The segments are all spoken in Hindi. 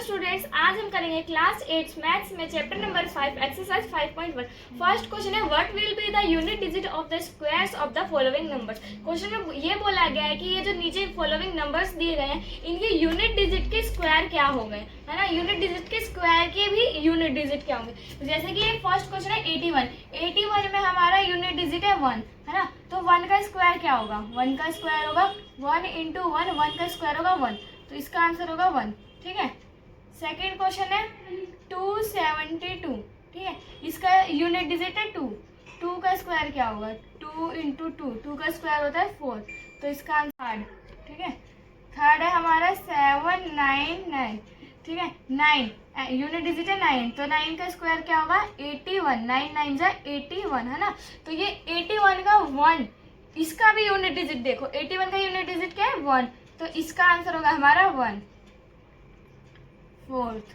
स्टूडेंट्स, आज हम करेंगे क्लास 8 मैथ्स में chapter number 5 exercise 5.1। First question है what will be the unit digit of the squares of the following numbers. Question में ये बोला गया है कि ये जो नीचे फॉलोइंग नंबर्स दिए गए हैं इनके यूनिट डिजिट के स्क्वायर क्या हो गए, है ना। यूनिट डिजिट के स्क्वायर के भी यूनिट डिजिट क्या होंगे। तो जैसे कि फर्स्ट क्वेश्चन है 81 में हमारा यूनिट डिजिट है 1, है ना। तो 1 का स्क्वायर क्या होगा, 1 का स्क्वायर होगा 1 इंटू 1, 1 का स्क्वायर होगा 1, तो इसका आंसर होगा 1। ठीक है। सेकेंड क्वेश्चन है 272, ठीक है। इसका यूनिट डिजिट है 2, 2 का स्क्वायर क्या होगा 2 इंटू 2, 2 का स्क्वायर होता है 4, तो इसका आंसर थर्ड। ठीक है। थर्ड है हमारा 799, ठीक है। 9 यूनिट डिजिट है 9, तो 9 का स्क्वायर क्या होगा 81, 9 9 जा 81, है ना। तो ये 81 का 1, इसका भी यूनिट डिजिट देखो, 81 का यूनिट डिजिट क्या है 1, तो इसका आंसर होगा हमारा 1। फोर्थ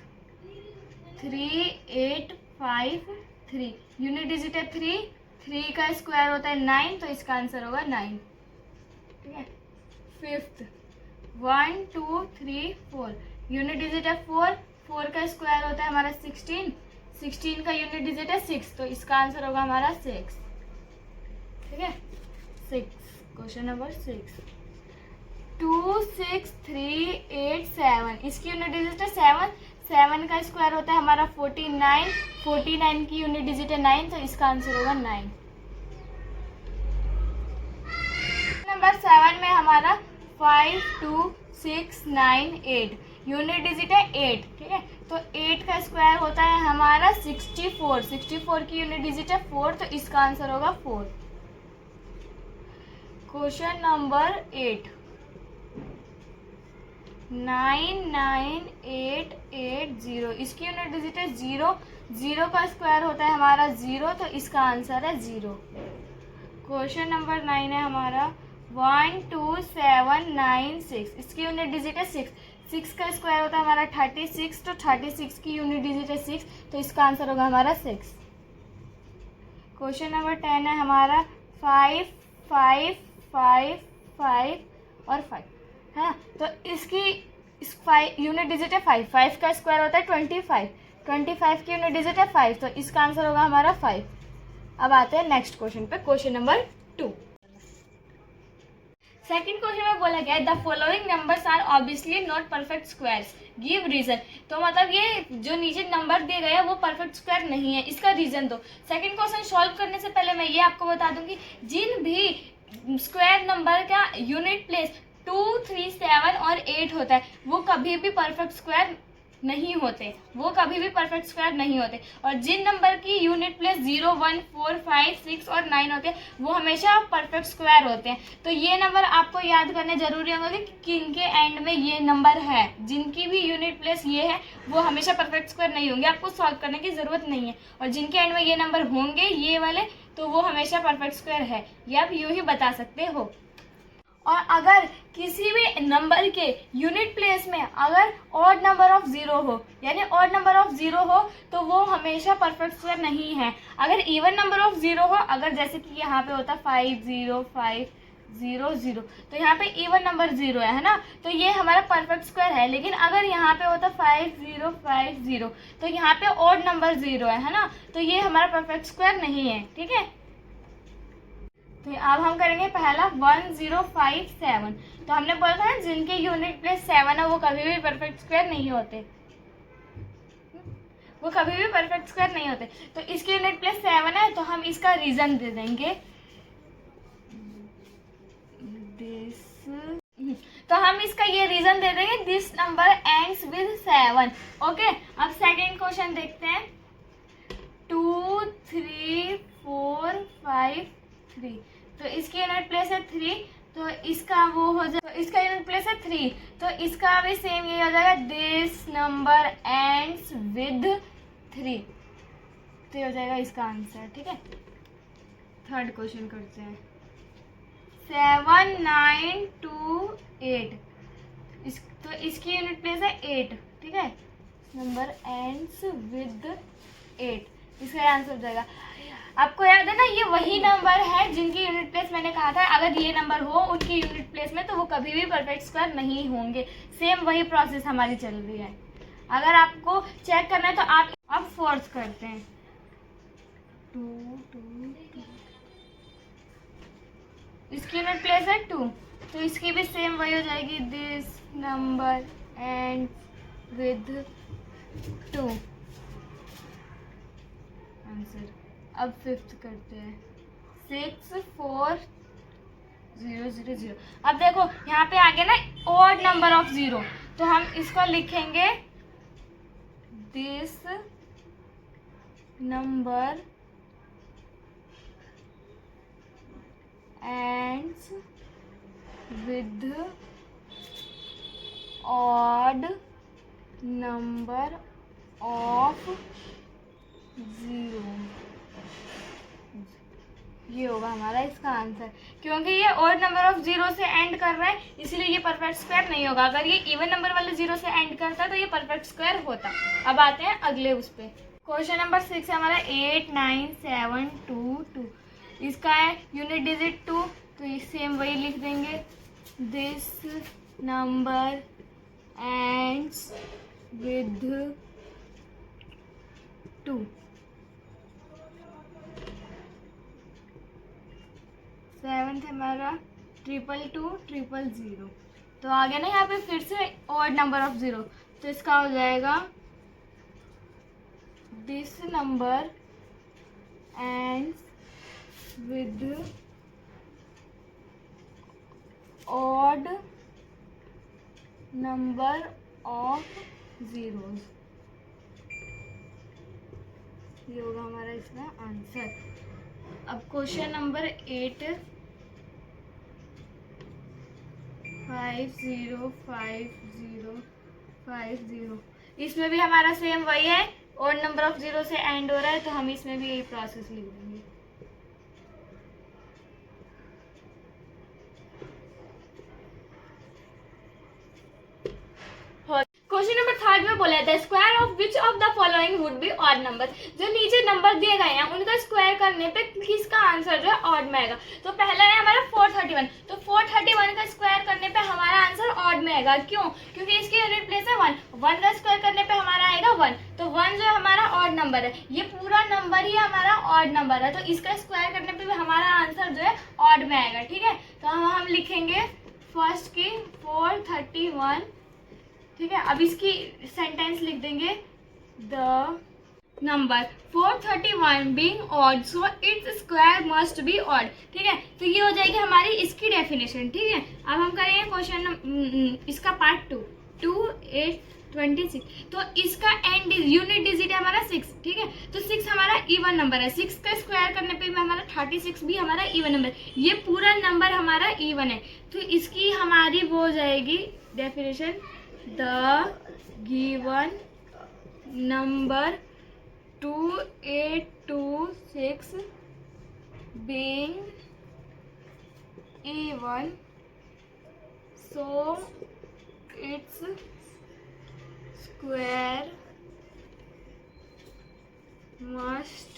3853, यूनिट डिजिट है 3, 3 का स्क्वायर होता है 9, तो इसका आंसर होगा 9। ठीक है। फिफ्थ 1 2 3 4, यूनिट डिजिट है 4, 4 का स्क्वायर होता है हमारा 16, 16 का यूनिट डिजिट है 6, तो इसका आंसर होगा हमारा 6। ठीक है। 6 क्वेश्चन नंबर 6 26387, इसकी यूनिट डिजिट है 7, 7 का स्क्वायर होता है हमारा 49, 49 की यूनिट डिजिट है 9, तो इसका आंसर होगा 9। नंबर 7 में हमारा 52698, यूनिट डिजिट है 8, ठीक है। तो 8 का स्क्वायर होता है हमारा 64, 64 की यूनिट डिजिट है 4, तो इसका आंसर होगा 4। क्वेश्चन नंबर 8 99880, इसकी यूनिट डिजिट है 0, 0 का स्क्वायर होता है हमारा 0, तो इसका आंसर है 0। क्वेश्चन नंबर 9 है हमारा 12796, इसकी यूनिट डिजिट है 6, 6 का स्क्वायर होता है हमारा 36, तो 36 की यूनिट डिजिट है 6, तो इसका आंसर होगा हमारा 6। क्वेश्चन नंबर 10 है हमारा 5 5 5 5 और 5, है ना। तो इसकी यूनिट डिजिट है 5, 5 का स्क्वायर होता है 25, 25 की यूनिट डिजिट है 5, तो इसका आंसर होगा हमारा 5। अब आते हैं नेक्स्ट क्वेश्चन पे, क्वेश्चन नंबर 2। सेकंड क्वेश्चन में बोला गया है the following numbers are obviously not perfect squares, give reason. तो मतलब ये जो नीचे नंबर दिए गए हैं वो परफेक्ट स्क्वायर नहीं है, इसका रीजन दो। सेकंड क्वेश्चन सॉल्व करने से पहले मैं ये आपको बता दूंगी जिन भी स्क्वायर नंबर का यूनिट प्लेस 2, 3, 7 और 8 होता है वो कभी भी परफेक्ट स्क्वायर नहीं होते, वो कभी भी परफेक्ट स्क्वायर नहीं होते। और जिन नंबर की यूनिट प्लेस 0, 1, 4, 5, 6 और 9 होते हैं वो हमेशा परफेक्ट स्क्वायर होते हैं। तो ये नंबर आपको याद करने जरूरी होंगे कि किनके एंड में ये नंबर है, जिनकी भी यूनिट प्लेस ये है वो हमेशा परफेक्ट स्क्वायर नहीं होंगे, आपको सॉल्व करने की जरूरत नहीं है। और जिनके एंड में ये नंबर होंगे ये वाले, तो वो हमेशा परफेक्ट स्क्वायर है, ये आप यूं ही बता सकते हो। और अगर किसी भी नंबर के यूनिट प्लेस में अगर ऑड नंबर ऑफ 0 हो, यानी ऑड नंबर ऑफ 0 हो, तो वो हमेशा परफेक्ट स्क्वायर नहीं है। अगर इवन नंबर ऑफ 0 हो, अगर जैसे कि यहाँ पे होता 50500, तो यहाँ पे इवन नंबर 0 है ना, तो ये हमारा परफेक्ट स्क्वायर है। लेकिन अगर यहाँ पे होता 5050, तो यहाँ पे ऑड नंबर 0 है ना, तो ये हमारा परफेक्ट स्क्वायर नहीं है। ठीक है। तो अब हम करेंगे पहला 1057। तो हमने बोला था जिनके यूनिट प्लेस 7 है वो कभी भी परफेक्ट स्क्वायर नहीं होते, वो कभी भी परफेक्ट स्क्वायर नहीं होते। तो इसकी यूनिट प्लेस 7 है, तो हम इसका रीजन दे देंगे तो हम इसका ये रीजन दे देंगे this number ends with 7। Okay. अब सेकेंड क्वेश्चन देखते हैं 2 3 4 5 3, तो इसकी यूनिट प्लेस है 3, तो इसका वो हो जाए, तो इसका यूनिट प्लेस है 3, तो इसका भी सेम ये हो जाएगा दिस नंबर एंड्स विद 3, तो ये हो जाएगा इसका आंसर। ठीक है। थर्ड क्वेश्चन करते हैं 7928, तो इसकी यूनिट प्लेस है 8, ठीक है। नंबर एंड्स विद 8, इसका आंसर हो जाएगा। आपको याद है ना ये वही नंबर है जिनकी यूनिट प्लेस मैंने कहा था अगर ये नंबर हो उनकी यूनिट प्लेस में तो वो कभी भी परफेक्ट स्क्वायर नहीं होंगे। सेम वही प्रोसेस हमारी चल रही है। अगर आपको चेक करना है तो आप अब फोर्थ करते हैं 2 2 2, इसकी यूनिट प्लेस है 2, तो इसकी भी सेम वही हो जाएगी, this number and with 2 answer. अब फिफ्थ करते हैं 6 4 0 0 0। अब देखो यहाँ पे आ गया ना ऑड नंबर ऑफ 0, तो हम इसको लिखेंगे this number ends with odd number of 0। ये होगा हमारा इसका आंसर, क्योंकि ये ऑड नंबर ऑफ 0 से एंड कर रहा है इसलिए ये परफेक्ट स्क्वायर नहीं होगा। अगर ये इवन नंबर वाले 0 से एंड करता तो ये परफेक्ट स्क्वायर होता। अब आते हैं अगले उस पे। क्वेश्चन नंबर 6 है हमारा 8 9 7 2 2। इसका है यूनिट डिजिट 2, तो ये सेम वही लिख देंगे, this number ends with 2। Seventh हमारा 222 तो आ गया ना यहाँ पे फिर से ऑड नंबर ऑफ 0, तो इसका हो जाएगा this number ends with odd number of 0। ये होगा हमारा इसका आंसर। अब क्वेश्चन नंबर 8 5 0 5 0 5 0। इसमें भी हमारा सेम वही है, ऑड नंबर ऑफ 0 से एंड हो रहा है, तो हम इसमें भी यही प्रोसेस लिख देंगे। क्वेश्चन नंबर 3 में बोला था square of which of the following would be odd number. जो नीचे नंबर दिए गए हैं उनका स्क्वायर करने पे किसका आंसर जो है ऑड में आएगा। तो पहला है हमारा 431, तो 431 का स्क्वायर करने पे हमारा आंसर ऑड में आएगा। क्यों? क्योंकि इसकी यूनिट प्लेस है 1 का स्क्वायर करने पे हमारा आएगा 1, तो 1 जो हमारा ऑड नंबर है, ये पूरा नंबर ही हमारा ऑड नंबर है, तो इसका स्क्वायर करने पे भी हमारा आंसर जो है ऑड में आएगा। ठीक है, तो हम लिखेंगे फर्स्ट की 431। ठीक है, अब इसकी सेंटेंस लिख देंगे, the number 431 being odd so its square must be odd. ठीक है, तो ये हो जाएगी हमारी इसकी डेफिनेशन। ठीक है, अब हम करेंगे क्वेश्चन इसका पार्ट 2 8 26। तो इसका एंड यूनिट डिजिट है हमारा 6। ठीक है, तो 6 हमारा इवन नंबर है, 6 का स्क्वायर करने पे भी हमारा 36 भी हमारा इवन नंबर, ये पूरा नंबर हमारा इवन है, तो इसकी हमारी वो हो जाएगी definition, the given number 2826 being even so its square must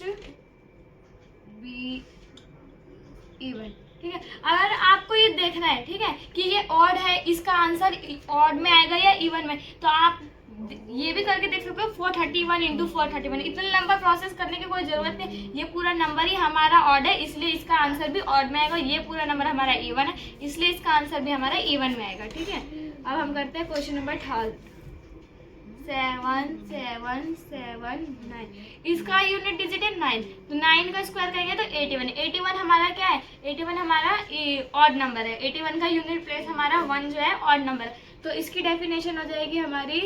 be even। ठीक है, अगर आपको ये देखना है, ठीक है, कि ये ऑड है, इसका आंसर ऑड में आएगा या इवन में, तो आप ये भी करके देख सकते हो 431 इंटू 431। इतना लंबा प्रोसेस करने की कोई जरूरत नहीं, ये पूरा नंबर ही हमारा ऑड है इसलिए इसका आंसर भी ऑड में आएगा। ये पूरा नंबर हमारा इवन है इसलिए इसका आंसर भी हमारा इवन में आएगा। ठीक है, अब हम करते हैं क्वेश्चन नंबर 3 7 7 7 9। इसका यूनिट डिजिट है 9, तो 9 का स्क्वायर करेंगे तो 81। 81 हमारा क्या है, 81 हमारा ऑड नंबर है, 81 का यूनिट प्लेस हमारा 1 जो है ऑड नंबर है, तो इसकी डेफिनेशन हो जाएगी हमारी,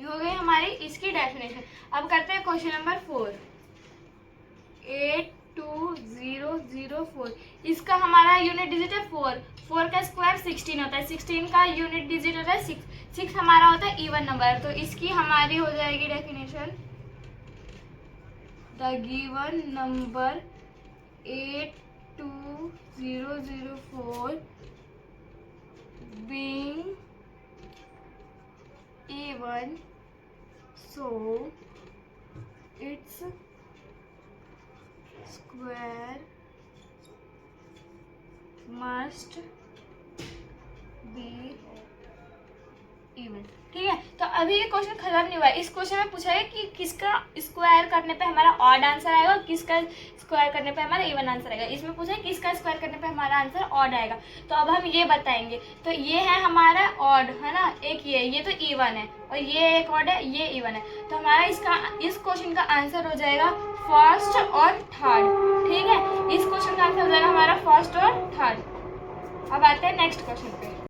ये हो गई हमारी इसकी डेफिनेशन। अब करते हैं क्वेश्चन नंबर 4 82004। इसका हमारा यूनिट डिजिट है 4 का स्क्वायर 16 होता है, 16 का यूनिट डिजिट होता है 6 हमारा होता है इवन नंबर, तो इसकी हमारी हो जाएगी definition, the given number 82004 being even so its square must be even. ठीक है, तो अभी ये क्वेश्चन खत्म नहीं हुआ है। इस क्वेश्चन में पूछा है कि किसका स्क्वायर करने पे हमारा ऑड आंसर आएगा और किसका स्क्वायर करने पे हमारा इवन आंसर आएगा। इसमें पूछा है किसका स्क्वायर करने पे हमारा आंसर ऑड आएगा, तो अब हम ये बताएंगे। तो ये है हमारा ऑड, है ना, एक ये तो इवन है और ये एक ऑड है, ये इवन है। तो हमारा इस क्वेश्चन का आंसर हो जाएगा फर्स्ट और थर्ड। ठीक है, इस क्वेश्चन का आंसर हो जाएगा हमारा फर्स्ट और थर्ड। अब आते हैं नेक्स्ट क्वेश्चन पे।